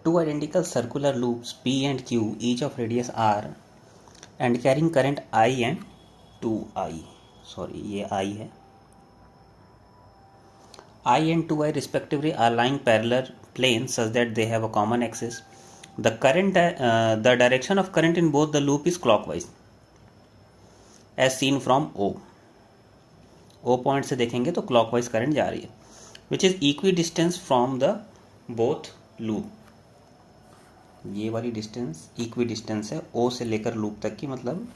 Two identical circular loops P and Q, each of radius R, and carrying current I and 2I. Sorry, ये I है. I and 2I respectively are lying parallel planes such that they have a common axis. The direction of current in both the loop is clockwise, as seen from O. O point से देखेंगे तो clockwise current जा रही है, which is equi distance from the both loop. ये वाली distance equi distance है O से लेकर लूप तक की, मतलब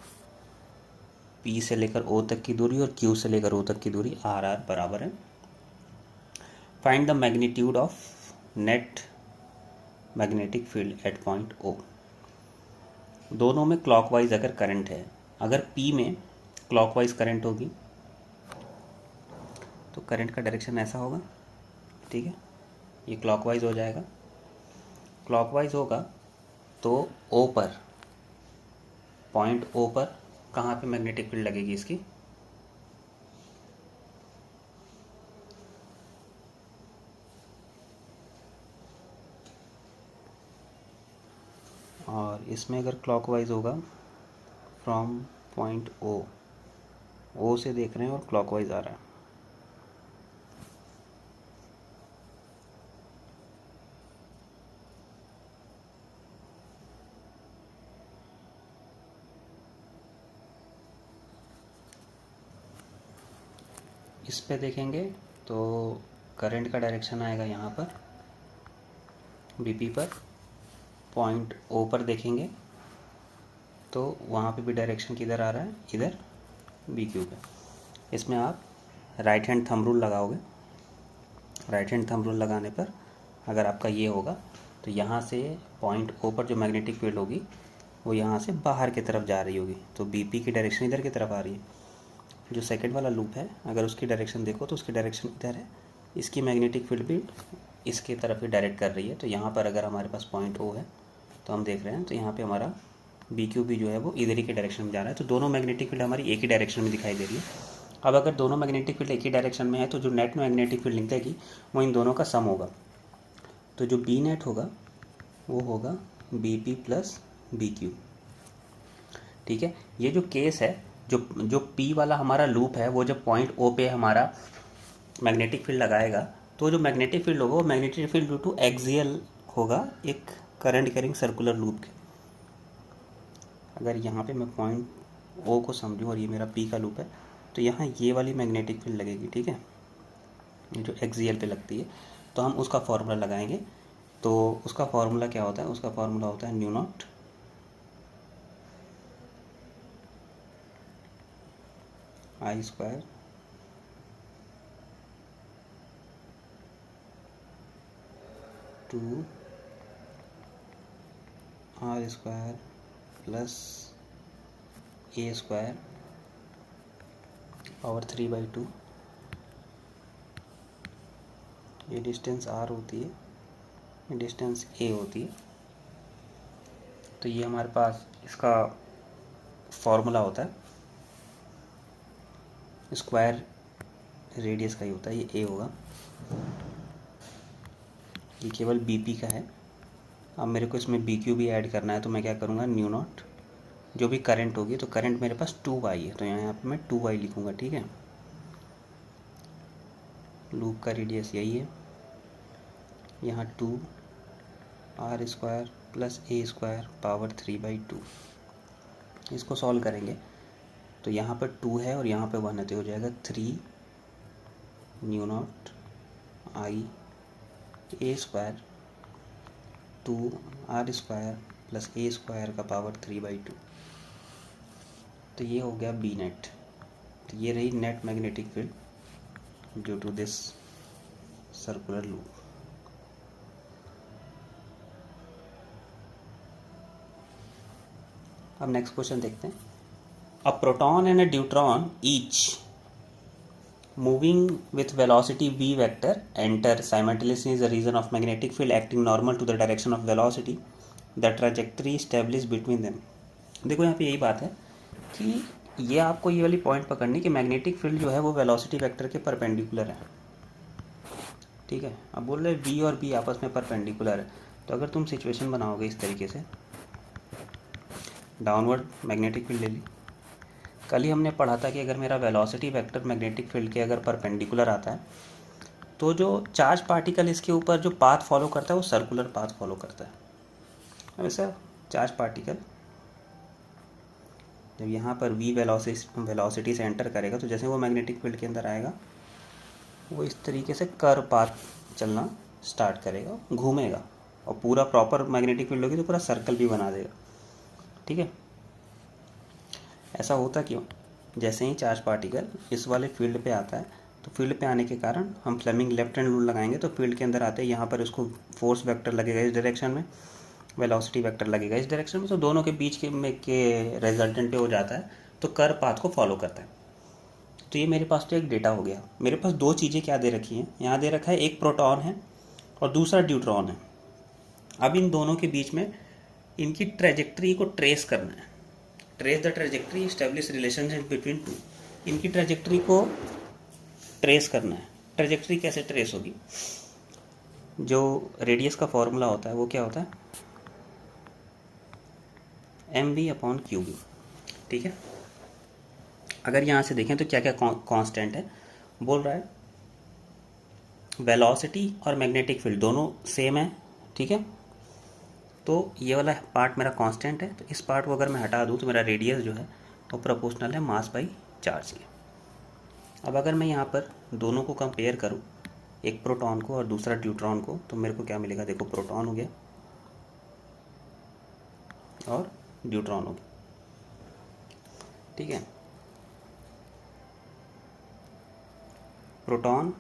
P से लेकर O तक की दूरी और Q से लेकर O तक की दूरी R बराबर है. Find the magnitude of net magnetic field at point O. दोनों में क्लॉकवाइज अगर करंट है, अगर P में क्लॉकवाइज करंट होगी तो करंट का डायरेक्शन ऐसा होगा, ठीक है. ये क्लॉकवाइज हो जाएगा. क्लॉकवाइज होगा तो O पर, पॉइंट O पर कहाँ पे मैग्नेटिक फील्ड लगेगी इसकी, और इसमें अगर क्लॉकवाइज होगा फ्रॉम पॉइंट O से देख रहे हैं और क्लॉकवाइज आ रहा है. इस पे देखेंगे तो करंट का डायरेक्शन आएगा यहाँ पर BP पर. पॉइंट O पर देखेंगे तो वहाँ पे भी डायरेक्शन किधर आ रहा है, इधर BQ पे. इसमें आप राइट हैंड थंब रूल लगाओगे. राइट हैंड थंब रूल लगाने पर अगर आपका ये होगा तो यहाँ से पॉइंट O पर जो मैग्नेटिक फील्ड होगी वो यहाँ से बाहर की तरफ जा रही होगी, तो BP की डायरेक्शन इधर की तरफ आ रही है. जो सेकंड वाला लूप है अगर उसकी डायरेक्शन देखो तो उसकी डायरेक्शन इधर है, इसकी मैग्नेटिक फील्ड भी इसके तरफ ही डायरेक्ट कर रही है. तो यहाँ पर अगर हमारे पास पॉइंट O है तो हम देख रहे हैं तो यहाँ पे हमारा BQ भी जो है वो इधर ही के डायरेक्शन में जा रहा है. तो दोनों मैग्नेटिक फील्ड हमारी एक ही डायरेक्शन में दिखाई दे रही है. अब अगर दोनों मैग्नेटिक फील्ड एक ही डायरेक्शन में है तो जो नेट मैग्नेटिक फील्ड निकलेगी वो इन दोनों का सम होगा. तो जो B नेट होगा वो होगा BP प्लस BQ, ठीक है. ये जो केस है, जो P वाला हमारा लूप है वो जब पॉइंट O पे हमारा मैग्नेटिक फील्ड लगाएगा तो जो मैग्नेटिक फील्ड होगा वो magnetic field due to axial होगा एक करंट कैरिंग सर्कुलर लूप के. अगर यहाँ पे मैं पॉइंट O को समझूँ और ये मेरा P का लूप है तो यहाँ ये वाली मैग्नेटिक फील्ड लगेगी, ठीक है, ये जो एक्सियल पे लगती है. तो हम उसका फॉर्मूला लगाएंगे. तो उसका फॉर्मूला क्या होता है, उसका फॉर्मूला होता है mu naught I square to R square plus A square power 3/2. ये डिस्टेंस R होती है, ये डिस्टेंस A होती है. तो ये हमारे पास इसका फॉर्मूला होता है. स्क्वायर रेडियस का ही होता है, ये A होगा. ये केवल BP का है. अब मेरे को इसमें BQ भी ऐड करना है तो मैं क्या करूँगा, न्यू नॉट जो भी करंट होगी, तो करंट मेरे पास 2y है तो यहाँ पे मैं 2y लिखूँगा, ठीक है. लूप का रेडियस यही है. यहाँ 2 R square plus A square power 3/2. इसको सॉल्व करेंगे तो यहाँ पर 2 है और यहाँ पे 1 है तो हो जाएगा 3 new naught I A square 2 R square plus A square का पावर 3/2. तो ये हो गया B नेट. तो ये रही net magnetic field due to this circular loop. अब नेक्स्ट क्वेश्चन देखते हैं. A proton and a deuteron each moving with velocity v vector enter simultaneously in the region of magnetic field acting normal to the direction of velocity. The trajectory established between them. देखो यहाँ पे यही बात है कि ये आपको ये वाली पॉइंट पकड़नी कि मैग्नेटिक फील्ड जो है वो वेलोसिटी वेक्टर के परपेंडिकुलर है, ठीक है. अब बोल रहे v और b आपस में परपेंडिकुलर है तो अगर तुम सिचुएशन बनाओगे इस तरीके से, डाउनवर्ड मैग्नेटिक फील्ड ले ली। कल ही हमने पढ़ा था कि अगर मेरा वेलोसिटी वेक्टर मैग्नेटिक फील्ड के अगर परपेंडिकुलर आता है तो जो चार्ज पार्टिकल इसके ऊपर जो पाथ फॉलो करता है वो सर्कुलर पाथ फॉलो करता है। अब ऐसा चार्ज पार्टिकल जब यहाँ पर v वेलोसिटी से एंटर करेगा तो जैसे वो मैग्नेटिक फील्ड के अंदर आएगा वो इस तरीके से कर्व पाथ चलना स्टार्ट करेगा, घूमेगा, और पूरा प्रॉपर मैग्नेटिक फील्ड होगी तो पूरा सर्कल भी बना देगा। ठीक है, ऐसा होता क्यों? जैसे ही चार्ज पार्टिकल इस वाले फील्ड पे आता है तो फील्ड पे आने के कारण हम फ्लेमिंग लेफ्ट हैंड रूल लगाएंगे तो फील्ड के अंदर आते हैं, यहाँ पर इसको फोर्स वेक्टर लगेगा इस डायरेक्शन में, वेलोसिटी वेक्टर लगेगा इस डायरेक्शन में, तो दोनों के बीच के रिजल्टेंट पे हो जाता है तो कर्व पाथ को फॉलो करता है। तो ये मेरे पास तो एक डेटा हो गया। मेरे पास दो चीज़ें क्या दे रखी हैं, यहाँ दे रखा है एक प्रोटॉन है और दूसरा ड्यूट्रॉन है। अब इन दोनों के बीच में इनकी ट्रेजेक्ट्री को ट्रेस करना है। Trace the trajectory, establish relationship between two. इनकी ट्रेजेक्ट्री को ट्रेस करना है। ट्रेजेक्ट्री कैसे ट्रेस होगी? जो रेडियस का फॉर्मूला होता है वो क्या होता है? mv/qv। ठीक है, अगर यहाँ से देखें तो क्या क्या कांस्टेंट है, बोल रहा है वेलोसिटी और मैग्नेटिक फील्ड दोनों सेम है। ठीक है, तो ये वाला पार्ट मेरा कांस्टेंट है, तो इस पार्ट को अगर मैं हटा दूँ तो मेरा रेडियस जो है वो प्रोपोर्शनल है मास बाई चार्ज के। अब अगर मैं यहाँ पर दोनों को कंपेयर करूँ, एक प्रोटॉन को और दूसरा ड्यूट्रॉन को, तो मेरे को क्या मिलेगा? देखो, प्रोटॉन हो गया और ड्यूट्रॉन हो गया। ठीक है, प्रोटॉन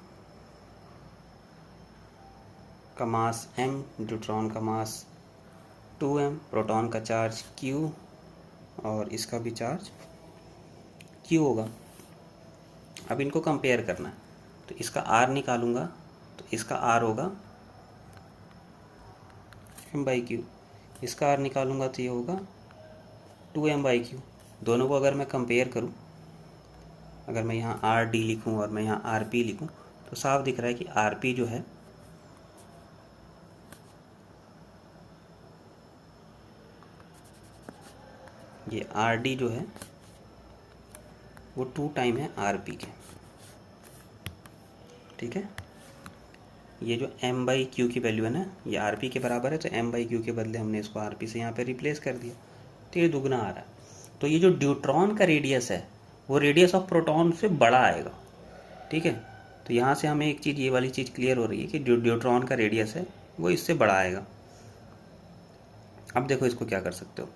का मास m, ड्यूट्रॉन का मास 2m, प्रोटॉन का चार्ज q और इसका भी चार्ज q होगा। अब इनको कंपेयर करना है तो इसका r निकालूंगा तो इसका r होगा m/q, इसका r निकालूंगा तो ये होगा 2m/q। दोनों को अगर मैं कंपेयर करूं, अगर मैं यहाँ rd लिखूं और मैं यहाँ rp लिखूं तो साफ दिख रहा है कि rp जो है ये rd जो है वो 2 टाइम है rp के। ठीक है, ये जो m/q की वैल्यू है ना, ये rp के बराबर है, तो m/q के बदले हमने इसको rp से यहाँ पे रिप्लेस कर दिया तो ये दुगना आ रहा है। तो ये जो ड्यूट्रॉन का रेडियस है वो रेडियस ऑफ प्रोटॉन से बड़ा आएगा। ठीक है, तो यहाँ से हमें एक चीज़, ये वाली चीज़ क्लियर हो रही है कि जो ड्यूट्रॉन का रेडियस है वो इससे बड़ा आएगा। अब देखो इसको क्या कर सकते हो,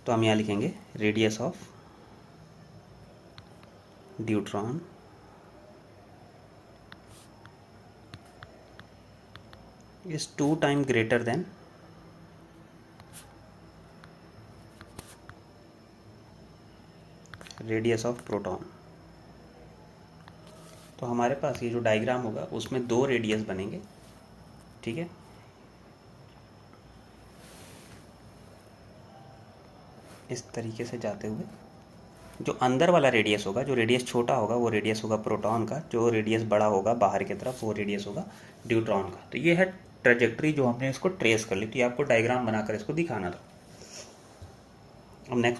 तो हम यहाँ लिखेंगे radius of deuteron is 2 times greater than radius of proton. तो हमारे पास ये जो डायग्राम होगा उसमें 2 रेडियस बनेंगे। ठीक है, इस तरीके से जाते हुए जो अंदर वाला रेडियस होगा, जो रेडियस छोटा होगा वो रेडियस होगा प्रोटॉन का, जो रेडियस बड़ा होगा बाहर की तरफ वो रेडियस होगा ड्यूट्रॉन का। तो ये है ट्रेजेक्ट्री जो हमने इसको ट्रेस कर ली। तो ये आपको डायग्राम बनाकर इसको दिखाना था। अब नेक्स्ट